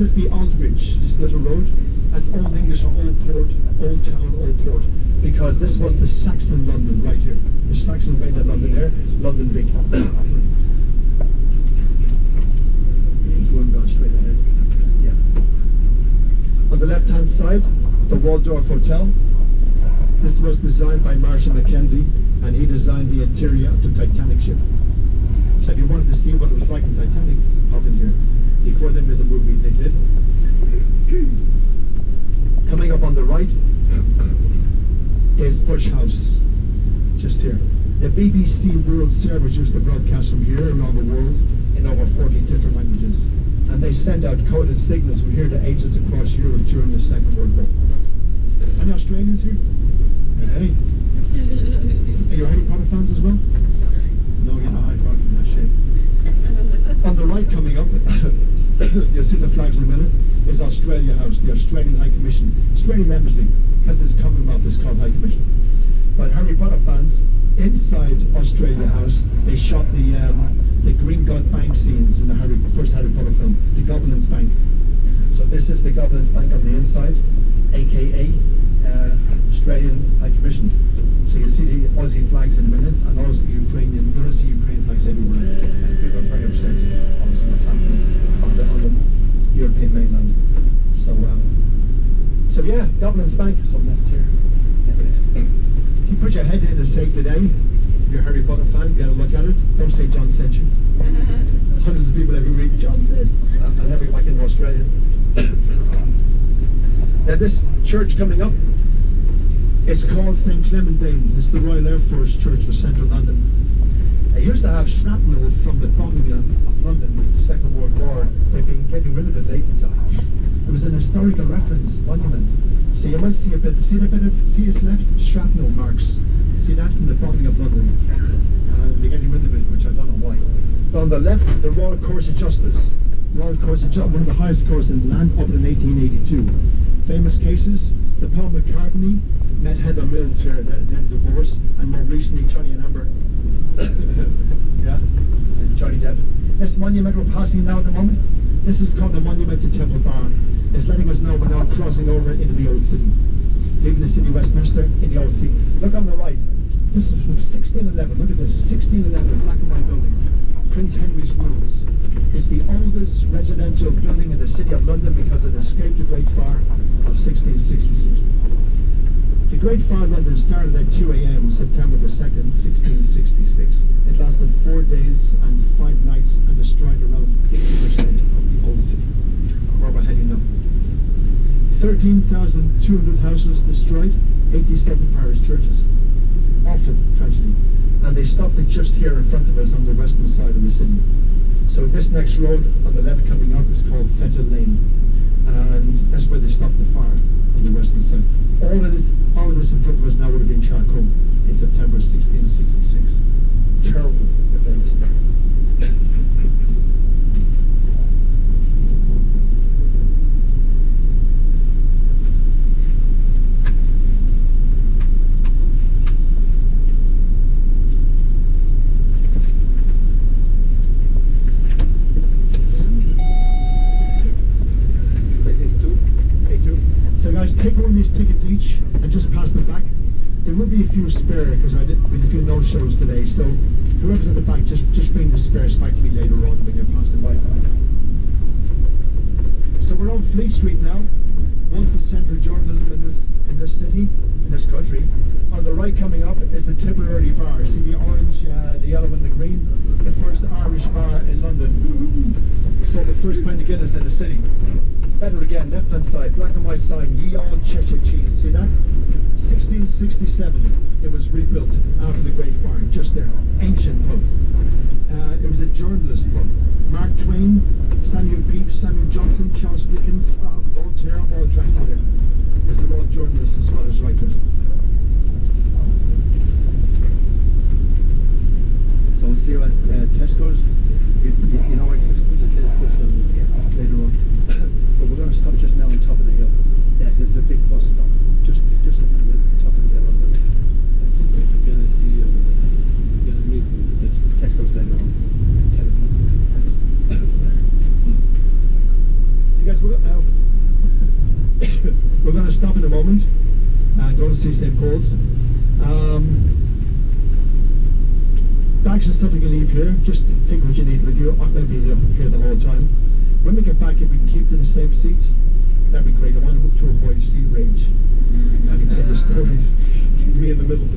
This is the Aldridge, this little road. That's Old English or Old Port, Old Town, Old Port. Because this was the Saxon London right here. The Saxon way that London there, London Vic. Going straight ahead. Yeah. On the left-hand side, the Waldorf Hotel. This was designed by Marshall Mackenzie, and he designed the interior of the Titanic ship. So if you wanted to see what it was like in Titanic, hop in here. Before they made the movie, they did. Coming up on the right is Bush House, just here. The BBC World Service used to broadcast from here around the world in over 40 different languages. And they send out coded signals from here to agents across Europe during the Second World War. Any Australians here? Hey. Are you Harry Potter fans as well? No, you're not Harry Potter, in that shape. On the right coming up, you'll see the flags in a minute, is Australia House, the Australian High Commission. Australian Embassy, because it's Commonwealth, it's called High Commission. But Harry Potter fans, inside Australia House, they shot the Green God Bank scenes in the first Harry Potter film, the Governance Bank. So this is the Governance Bank on the inside, aka Australian High Commission. So you see the Aussie flags in a minute, and also the Ukrainian. You're going to see Ukrainian flags everywhere. And people are very upset, obviously, what's happening on the European mainland. So yeah, Governance Bank. So left here. You put your head in and say today, if you're a Harry Potter fan, get a look at it. Don't say John sent you. Hundreds of people every week, John said. And every week in Australia. Now this church coming up, it's called St. Clement Danes. It's the Royal Air Force Church for Central London. It used to have shrapnel from the bombing of London, the Second World War. They've been getting rid of it lately. It was an historical reference monument. So you might see a bit, see its left shrapnel marks. See that from the bombing of London. They're getting rid of it, which I don't know why. But on the left, the Royal Course of Justice. Royal Course of Justice, one of the highest courts in the land, opened in 1882. Famous cases, Sir Paul McCartney met Heather Mills here, then divorce, and more recently Johnny and Amber. Yeah, and Johnny Depp. This monument we're passing now at the moment, this is called the Monument to Temple Bar. It's letting us know we're now crossing over into the Old City. Leaving the city of Westminster in the Old City. Look on the right. This is from 1611. Look at this. 1611, black and white building. Prince Henry's Rooms. It's the oldest residential building in the city of London because it escaped the Great Fire of 1666. The Great Fire of London started at 2 a.m. September the 2nd, 1666. It lasted 4 days and 5 nights and destroyed around 80% of the old city. Where we're heading now. 13,200 houses destroyed, 87 parish churches. Awful tragedy. And they stopped it just here in front of us on the western side of the city. So this next road on the left coming up is called Feta Lane. And that's where they stopped the fire on the western side. All of this in front of us now would have been charcoal in September 1666. Terrible event. Take one of these tickets each and just pass them back. There will be a few spare because I did a few no shows today. So whoever's at the back, just bring the spares back to me later on when you're passing by. So we're on Fleet Street now. Once the centre of journalism in this city, in this country. On the right coming up is the Tipperary Bar. See the orange, the yellow and the green? The first Irish bar in London. So the first pint of Guinness in the city. Better again, left hand side, black and white sign, ye old Cheshire cheese, see that? 1667, it was rebuilt after the Great Fire, just there, ancient pub. It was a journalist pub. Mark Twain, Samuel Pepys, Samuel Johnson, Charles Dickens, Voltaire, all drank there. Because they're all journalists as well as writers. So we'll see you at Tesco's. You know where Tesco's is? Tesco's later on. But we're going to stop just now on top of the hill. Yeah, there's a big bus stop just on the top of the hill. You're going to see, you're going to meet Tesco's later on. 10 o'clock. So guys, see St. Paul's. Bags and stuff you can leave here. Just take what you need with you. I'm going to be here the whole time. When we get back, if we can keep to the same seats, that'd be great. I want to avoid seat range. I can tell you stories. Me in the middle.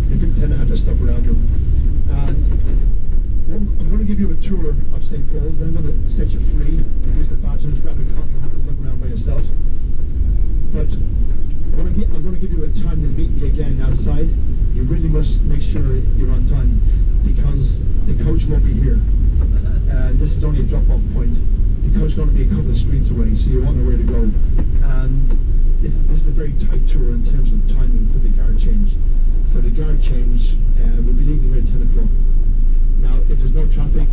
People tend to have their stuff around them. I'm going to give you a tour of St. Paul's. Then I'm going to set you free. Use the bathrooms, grab a coffee, have a look around by yourself. But I'm going to give you a time to meet me again outside. You really must make sure you're on time because the coach won't be here. This is only a drop-off point. The coach is going to be a couple of streets away, so you won't know where to go. And this is a very tight tour in terms of timing for the guard change. So the guard change will be leaving here at 10 o'clock. Now, if there's no traffic,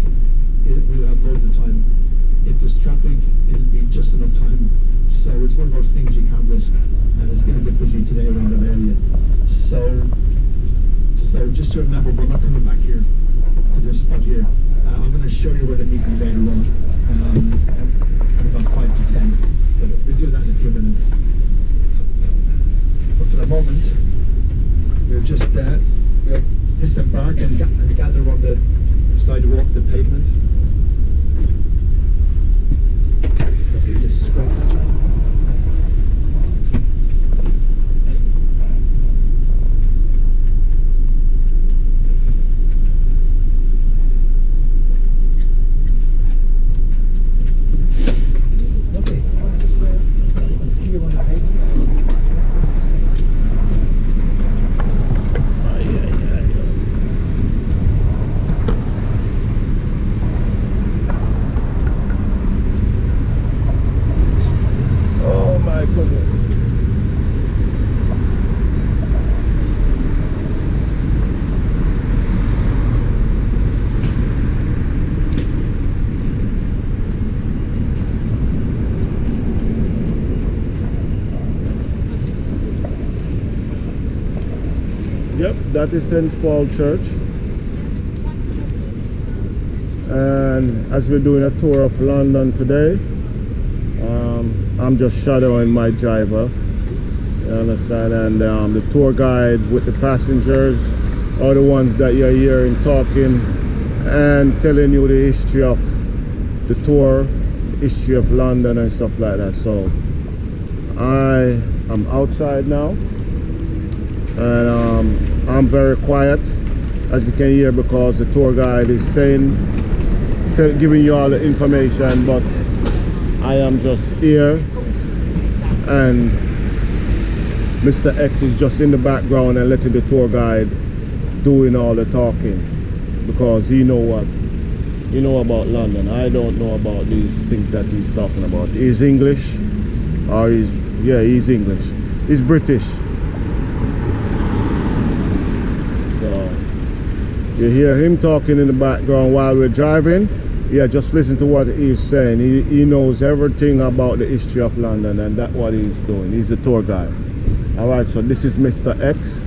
we'll have loads of time. If there's traffic, it'll be just enough time. So it's one of those things you can't risk. And it's going to get busy today around that area. So just to remember, we're not coming back here to this spot here. I'm going to show you where to meet me later on. About 5 to 10. But we'll do that in a few minutes. But for the moment, we'll just we'll disembark and gather on the sidewalk, the pavement. Okay, this is great. Yep, that is St. Paul Church. And as we're doing a tour of London today, I'm just shadowing my driver, you understand, and the tour guide with the passengers are the ones that you're hearing talking and telling you the history of the tour, history of London and stuff like that. So I am outside now, and I'm very quiet, as you can hear, because the tour guide is giving you all the information, but I am just here, and Mr. X is just in the background and letting the tour guide doing all the talking, because he know about London. I don't know about these things that he's talking about. He's English, or he's English. He's British. You hear him talking in the background while we're driving. Yeah, just listen to what he's saying. He knows everything about the history of London, and that's what he's doing. He's the tour guide. All right, so this is Mr. X.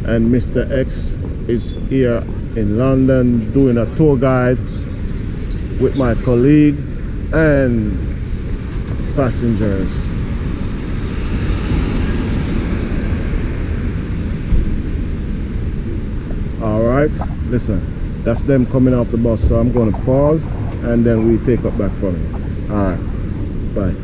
And Mr. X is here in London doing a tour guide with my colleague and passengers. All right, listen, that's them coming off the bus, so I'm going to pause and then we take up back from it. All right, bye.